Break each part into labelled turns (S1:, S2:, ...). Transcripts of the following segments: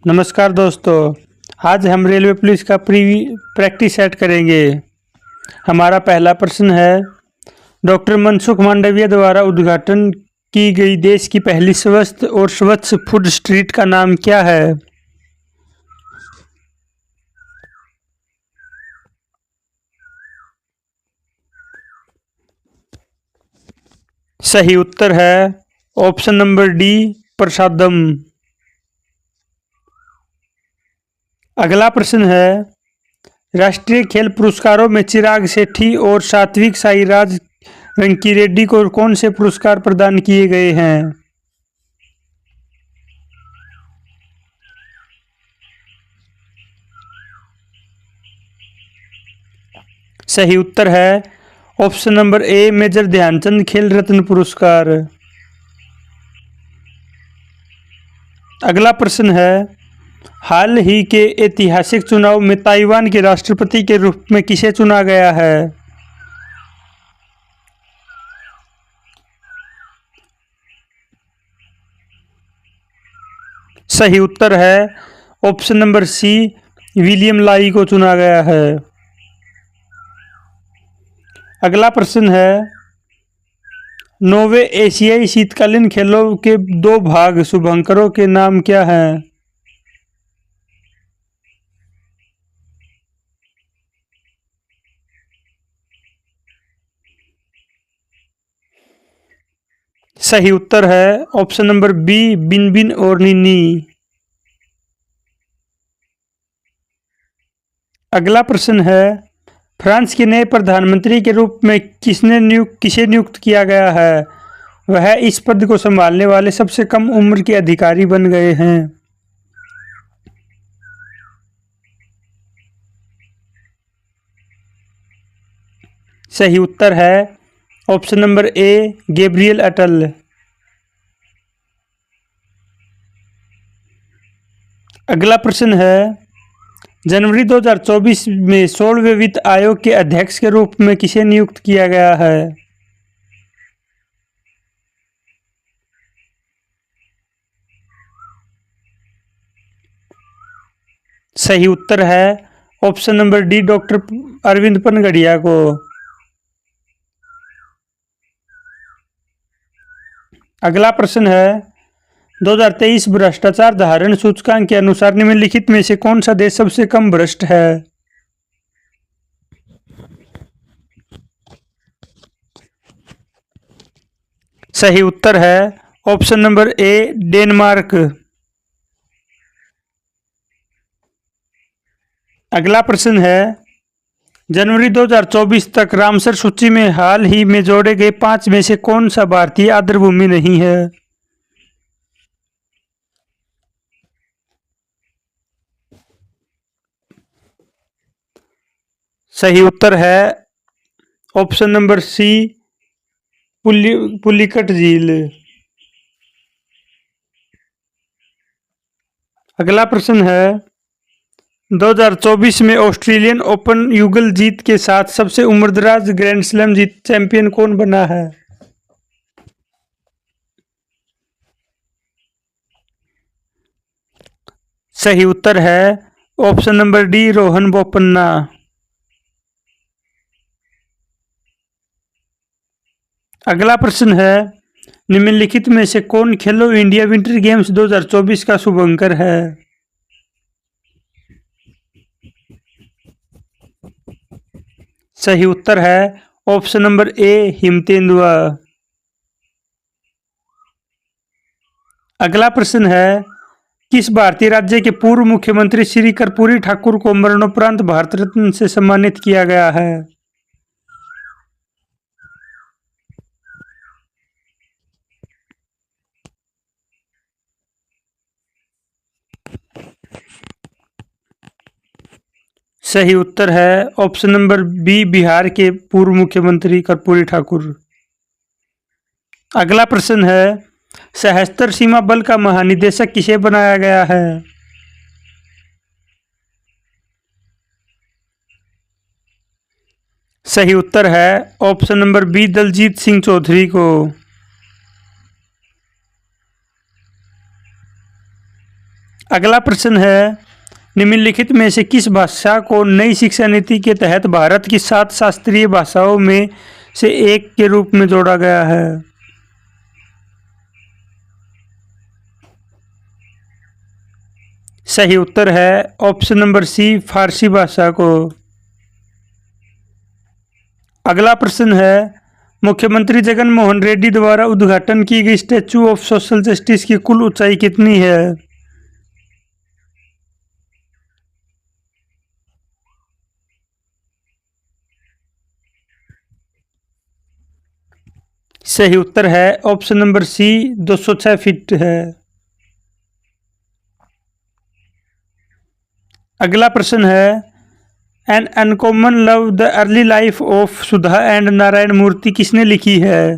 S1: नमस्कार दोस्तों। आज हम रेलवे पुलिस का प्रैक्टिस सेट करेंगे। हमारा पहला प्रश्न है, डॉक्टर मनसुख मांडविया द्वारा उद्घाटन की गई देश की पहली स्वस्थ और स्वच्छ फूड स्ट्रीट का नाम क्या है? सही उत्तर है ऑप्शन नंबर डी, प्रसादम। अगला प्रश्न है, राष्ट्रीय खेल पुरस्कारों में चिराग सेठी और सात्विक साईराज रंकीरेड्डी को कौन से पुरस्कार प्रदान किए गए हैं? सही उत्तर है option number A, major Dhyanchand Khel Ratna पुरस्कार। अगला प्रश्न है, हाल ही के ऐतिहासिक चुनाव में ताइवान के राष्ट्रपति के रूप में किसे चुना गया है? सही उत्तर है ऑप्शन नंबर सी, विलियम लाई को चुना गया है। अगला प्रश्न है, 9वें एशियाई शीतकालीन खेलों के दो भाग शुभंकरों के नाम क्या हैं? सही उत्तर है ऑप्शन नंबर बी, बिनबिन और निन्नी। अगला प्रश्न है, फ्रांस के नए प्रधानमंत्री के रूप में किसे नियुक्त किया गया है? वह इस पद को संभालने वाले सबसे कम उम्र के अधिकारी बन गए हैं। सही उत्तर है ऑप्शन नंबर ए, गैब्रियल अटल। अगला प्रश्न है, जनवरी 2024 में 16वें वित्त आयोग के अध्यक्ष के रूप में किसे नियुक्त किया गया है? सही उत्तर है option number D, doctor Arvind Panagariya को। अगला प्रश्न है, 2023 भ्रष्टाचार धारण सूचकांक के अनुसार निम्नलिखित में से कौन सा देश सबसे कम भ्रष्ट है? सही उत्तर है ऑप्शन नंबर ए, डेनमार्क। अगला प्रश्न है, जनवरी 2024 तक रामसर सूची में हाल ही में जोड़े गए 5 में से कौन सा भारतीय आर्द्रभूमि नहीं है? सही उत्तर है ऑप्शन नंबर सी, पुलिकट झील। अगला प्रश्न है, 2024 में ऑस्ट्रेलियन ओपन युगल जीत के साथ सबसे उम्रदराज ग्रैंड स्लैम जीत चैंपियन कौन बना है? सही उत्तर है option number D, Rohan Bopanna. अगला प्रश्न है, निम्नलिखित में से कौन खेलो इंडिया विंटर गेम्स 2024 का शुभंकर है? सही उत्तर है ऑप्शन नंबर ए, हिमतेंदुआ। अगला प्रश्न है, किस भारतीय राज्य के पूर्व मुख्यमंत्री श्री कर्पूरी ठाकुर को मरणोपरांत भारत रत्न से सम्मानित किया गया है? सही उत्तर है ऑप्शन नंबर बी, बिहार के पूर्व मुख्यमंत्री कर्पूरी ठाकुर। अगला प्रश्न है, सशस्त्र सीमा बल का महानिदेशक किसे बनाया गया है? सही उत्तर है option number B, Daljit Singh Chaudhary को। अगला प्रश्न है, निम्नलिखित में से किस भाषा को नई शिक्षा नीति के तहत भारत की 7 शास्त्रीय भाषाओं में से एक के रूप में जोड़ा गया है? सही उत्तर है ऑप्शन नंबर सी, फारसी भाषा को। अगला प्रश्न है, मुख्यमंत्री जगन मोहन रेड्डी द्वारा उद्घाटन की गई स्टैच्यू ऑफ सोशल जस्टिस की कुल ऊंचाई कितनी है? सही उत्तर है ऑप्शन नंबर सी, 206 फीट है। अगला प्रश्न है, an uncommon love the early life of Sudha and Narayana Murthy किसने लिखी है?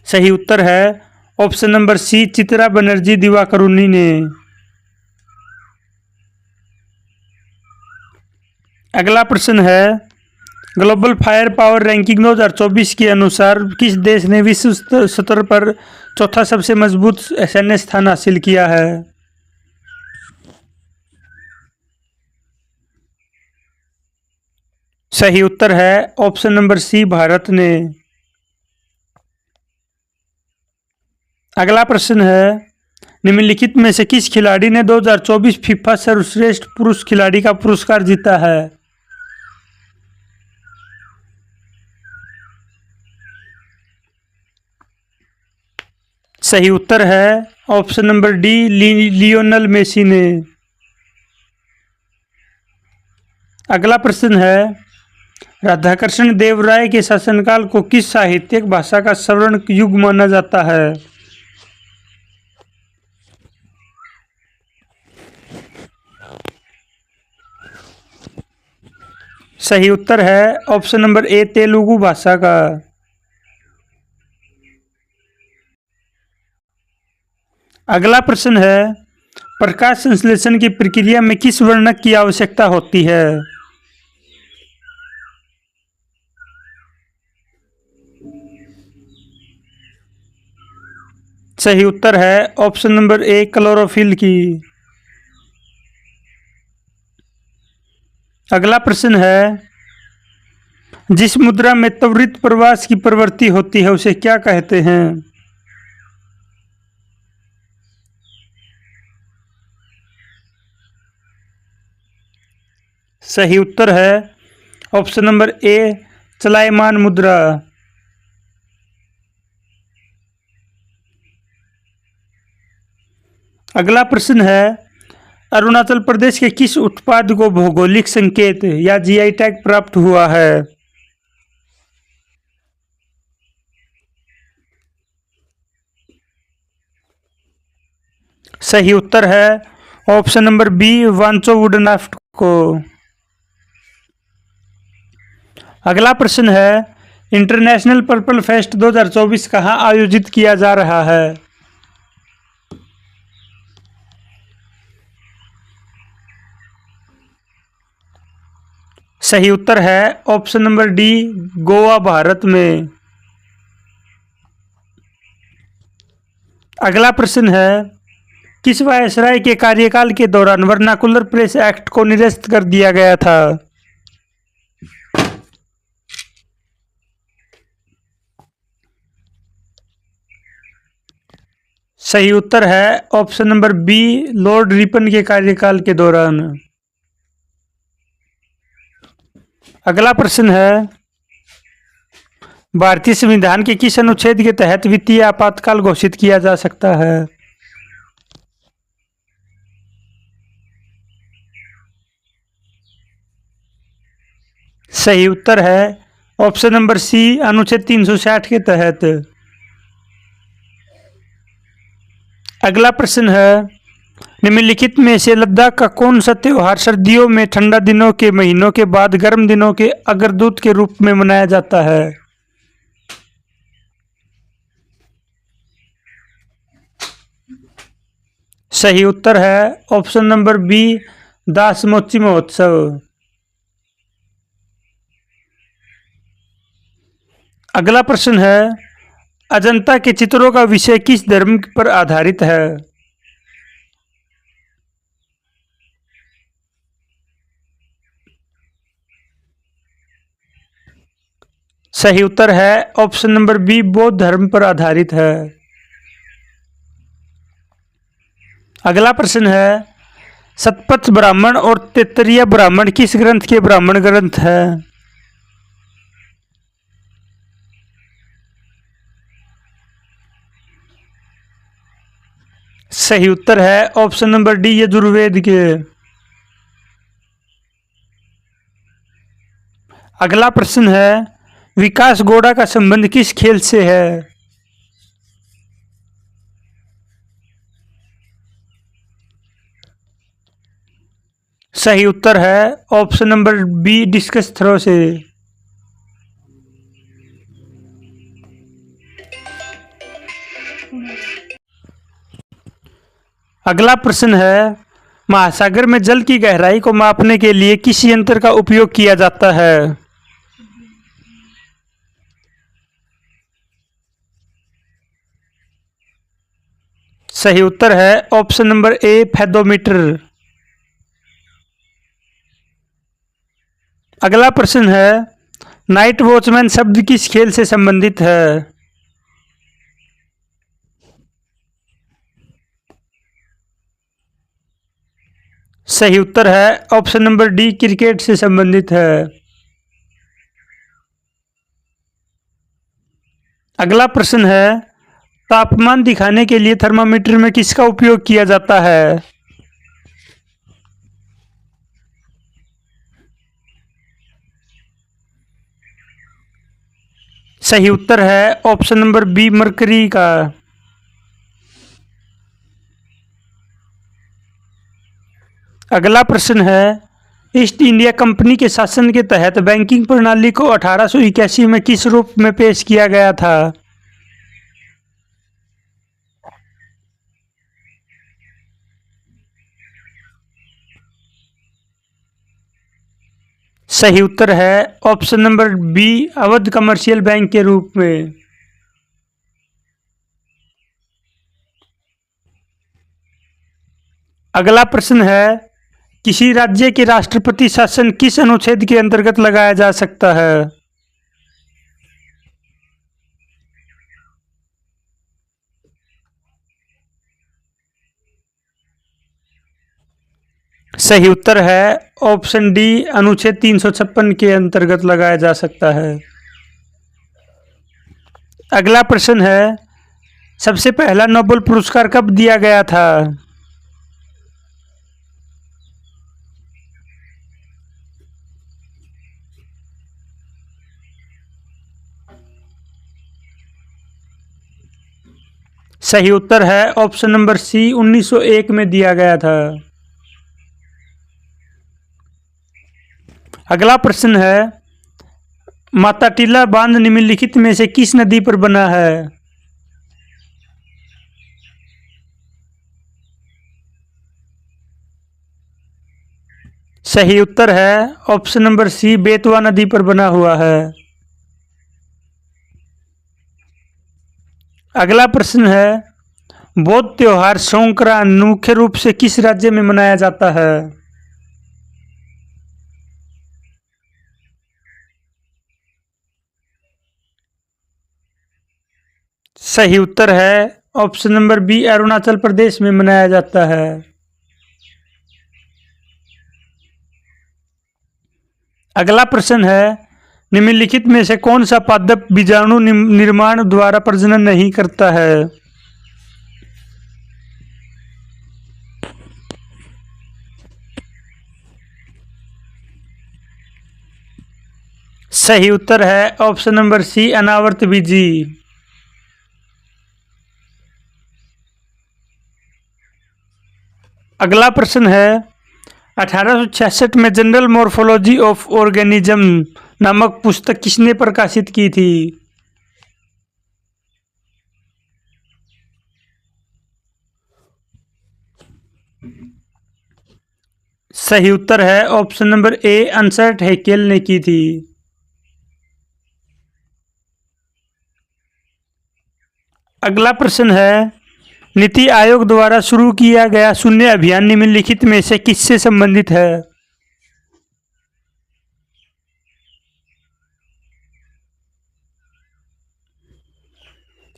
S1: सही उत्तर है option number C, Chitra Banerjee Divakaruni ने। अगला प्रश्न है, ग्लोबल फायर पावर रैंकिंग 2024 के अनुसार किस देश ने विश्व स्तर पर चौथा सबसे मजबूत सैन्य स्थान हासिल किया है? सही उत्तर है ऑप्शन नंबर सी, भारत ने। अगला प्रश्न है, निम्नलिखित में से किस खिलाड़ी ने 2024 फीफा सर्वश्रेष्ठ पुरुष खिलाड़ी का पुरस्कार जीता है? सही उत्तर है option number D, Lionel Messi ने। अगला प्रश्न है, राधाकृष्ण देव राय के शासनकाल को किस साहित्यिक भाषा का स्वर्ण युग माना जाता है? सही उत्तर है ऑप्शन नंबर ए, तेलुगु भाषा का। अगला प्रश्न है, प्रकाश संश्लेषण की प्रक्रिया में किस वर्णक की आवश्यकता होती है? सही उत्तर है ऑप्शन नंबर ए, क्लोरोफिल की। अगला प्रश्न है, जिस मुद्रा में त्वरित प्रवास की प्रवृत्ति होती है उसे क्या कहते हैं? सही उत्तर है ऑप्शन नंबर ए, चलायमान मुद्रा। अगला प्रश्न है, अरुणाचल प्रदेश के किस उत्पाद को भौगोलिक संकेत या जीआई टैग प्राप्त हुआ है? सही उत्तर है option number B, Wancho wooden art को। अगला प्रश्न है, इंटरनेशनल पर्पल फेस्ट 2024 कहाँ आयोजित किया जा रहा है? सही उत्तर है option number D, Goa, Bharat में। अगला प्रश्न है, किस वायसराय के कार्यकाल के दौरान वर्नाकुलर प्रेस एक्ट को निरस्त कर दिया गया था? सही उत्तर है option number B, Lord Ripon के कार्यकाल के दौरान। अगला प्रश्न है, भारतीय संविधान के किस अनुच्छेद के तहत वित्तीय आपातकाल घोषित किया जा सकता है? सही उत्तर है ऑप्शन नंबर सी, अनुच्छेद 360 के तहत। अगला प्रश्न है, निम्नलिखित में से लद्दाख का कौन सा त्योहार सर्दियों में ठंडा दिनों के महीनों के बाद गर्म दिनों के अग्रदूत के रूप में मनाया जाता है? सही उत्तर है ऑप्शन नंबर बी, दास मोची महोत्सव। अगला प्रश्न है, अजंता के चित्रों का विषय किस धर्म पर आधारित है? सही उत्तर है ऑप्शन नंबर बी, बौद्ध धर्म पर आधारित है। अगला प्रश्न है, शतपथ ब्राह्मण और तैत्तिरीय ब्राह्मण किस ग्रंथ के ब्राह्मण ग्रंथ है? सही उत्तर है ऑप्शन नंबर डी, यजुर्वेद के। अगला प्रश्न है, विकास घोड़ा का संबंध किस खेल से है? सही उत्तर है option number B, discus throw से। अगला प्रश्न है, महासागर में जल की गहराई को मापने के लिए किस यंत्र का उपयोग किया जाता है? सही उत्तर है ऑप्शन नंबर ए, फेदोमीटर। अगला प्रश्न है, नाइट वॉचमैन शब्द किस खेल से संबंधित है? सही उत्तर है ऑप्शन नंबर डी, क्रिकेट से संबंधित है। अगला प्रश्न है, तापमान दिखाने के लिए थर्मामीटर में किसका उपयोग किया जाता है? सही उत्तर है ऑप्शन नंबर बी, मरकरी का। अगला प्रश्न है, ईस्ट इंडिया कंपनी के शासन के तहत बैंकिंग प्रणाली को 1881 में किस रूप में पेश किया गया था? सही उत्तर है option number B, Awadh commercial bank के रूप में। अगला प्रश्न है, किसी राज्य के राष्ट्रपति शासन किस अनुच्छेद के अंतर्गत लगाया जा सकता है? सही उत्तर है ऑप्शन डी, अनुच्छेद 356 के अंतर्गत लगाया जा सकता है। अगला प्रश्न है, सबसे पहला नोबेल पुरस्कार कब दिया गया था? सही उत्तर है ऑप्शन नंबर सी, 1901 में दिया गया था। अगला प्रश्न है, माता टीला बांध निम्नलिखित में से किस नदी पर बना है? सही उत्तर है ऑप्शन नंबर सी, बेतवा नदी पर बना हुआ है। अगला प्रश्न है, बौद्ध त्योहार संक्रांति मुख्य रूप से किस राज्य में मनाया जाता है? सही उत्तर है option number B, Arunachal Pradesh में मनाया जाता है। अगला प्रश्न है, निम्नलिखित में से कौन सा पादप बीजाणु निर्माण द्वारा प्रजनन नहीं करता है? सही उत्तर है ऑप्शन नंबर सी, अनावर्त बीजी। अगला प्रश्न है, 1866 में जनरल मॉर्फोलॉजी ऑफ ऑर्गेनिज्म नामक पुस्तक किसने प्रकाशित की थी? सही उत्तर है ऑप्शन नंबर ए, अनसर्ट हैकेल ने की थी। अगला प्रश्न है, नीति आयोग द्वारा शुरू किया गया शून्य अभियान निम्नलिखित में से किससे संबंधित है?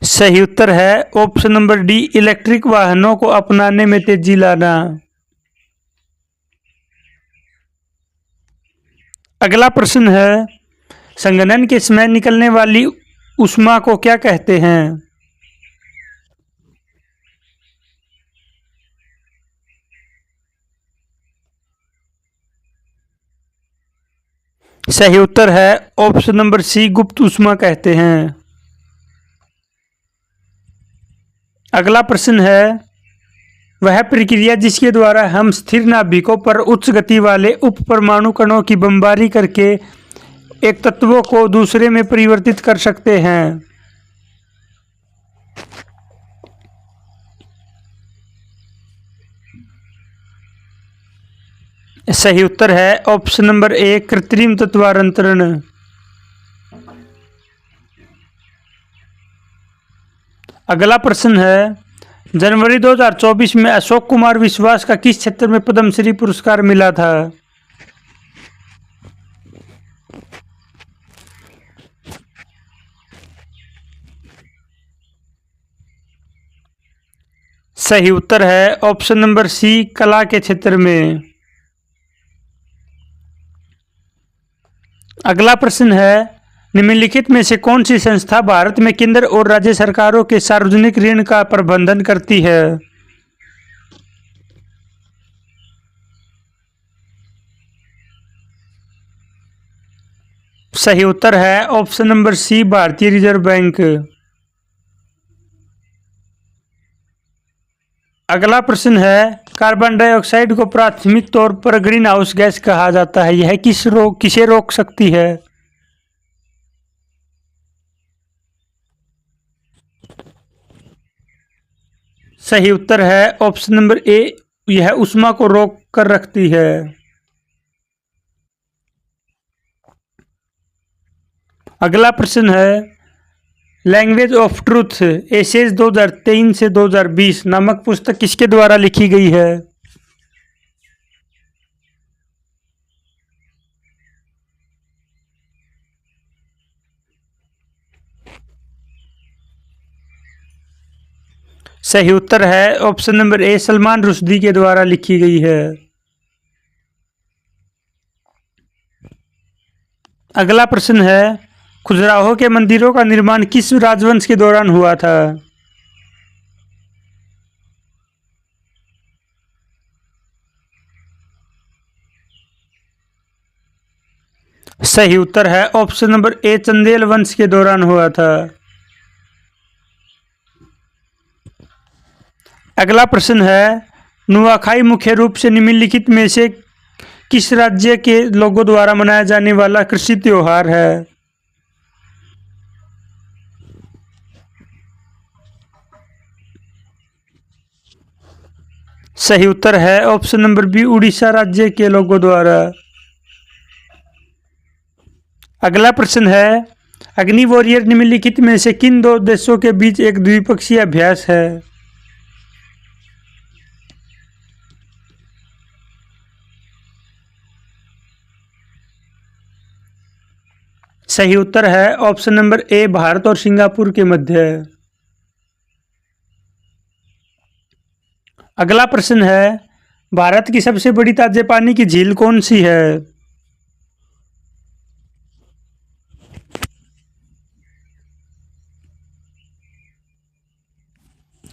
S1: सही उत्तर है ऑप्शन नंबर डी, इलेक्ट्रिक वाहनों को अपनाने में तेजी लाना। अगला प्रश्न है, संघनन के समय निकलने वाली ऊष्मा को क्या कहते हैं? सही उत्तर है ऑप्शन नंबर सी, गुप्त ऊष्मा कहते हैं। अगला प्रश्न है, वह प्रक्रिया जिसके द्वारा हम स्थिर नाभिकों पर उच्च गति वाले उप परमाणु कणों की बमबारी करके एक तत्वों को दूसरे में परिवर्तित कर सकते हैं। सही उत्तर है ऑप्शन नंबर ए, कृत्रिम तत्वांतरण। अगला प्रश्न है, जनवरी 2024 में अशोक कुमार विश्वास का किस क्षेत्र में पद्मश्री पुरस्कार मिला था? सही उत्तर है ऑप्शन नंबर सी, कला के क्षेत्र में। अगला प्रश्न है, निम्नलिखित में से कौन सी संस्था भारत में केंद्र और राज्य सरकारों के सार्वजनिक ऋण का प्रबंधन करती है? सही उत्तर है ऑप्शन नंबर सी, भारतीय रिजर्व बैंक। अगला प्रश्न है, कार्बन डाइऑक्साइड को प्राथमिक तौर पर ग्रीन हाउस गैस कहा जाता है, यह किसे रोक सकती है? सही उत्तर है ऑप्शन नंबर ए, यह ऊष्मा को रोक कर रखती है। अगला प्रश्न है, लैंग्वेज ऑफ ट्रूथ एसेज 2023 से 2020 नामक पुस्तक किसके द्वारा लिखी गई है? सही उत्तर है ऑप्शन नंबर ए, सलमान रुश्दी के द्वारा लिखी गई है। अगला प्रश्न है, खजुराहो के मंदिरों का निर्माण किस राजवंश के दौरान हुआ था? सही उत्तर है ऑप्शन नंबर ए, चंदेल वंश के दौरान हुआ था। अगला प्रश्न है, नुआखाई मुख्य रूप से निम्नलिखित में से किस राज्य के लोगों द्वारा मनाया जाने वाला कृषि त्योहार है? सही उत्तर है ऑप्शन नंबर बी, उड़ीसा राज्य के लोगों द्वारा। अगला प्रश्न है, अग्नि वॉरियर निम्नलिखित में से किन दो देशों के बीच एक द्विपक्षीय अभ्यास है? सही उत्तर है ऑप्शन नंबर ए, भारत और सिंगापुर के मध्य। अगला प्रश्न है, भारत की सबसे बड़ी ताजे पानी की झील कौन सी है?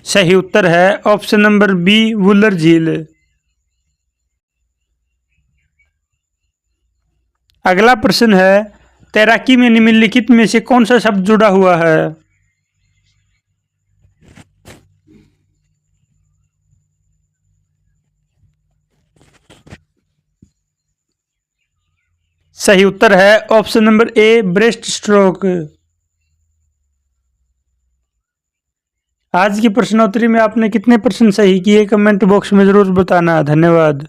S1: सही उत्तर है ऑप्शन नंबर बी, वुलर झील। अगला प्रश्न है, तैराकी में निम्नलिखित में से कौन सा शब्द जुड़ा हुआ है? सही उत्तर है ऑप्शन नंबर ए, ब्रेस्ट स्ट्रोक। आज की प्रश्नोत्तरी में आपने कितने प्रश्न सही किए, कमेंट बॉक्स में जरूर बताना। धन्यवाद।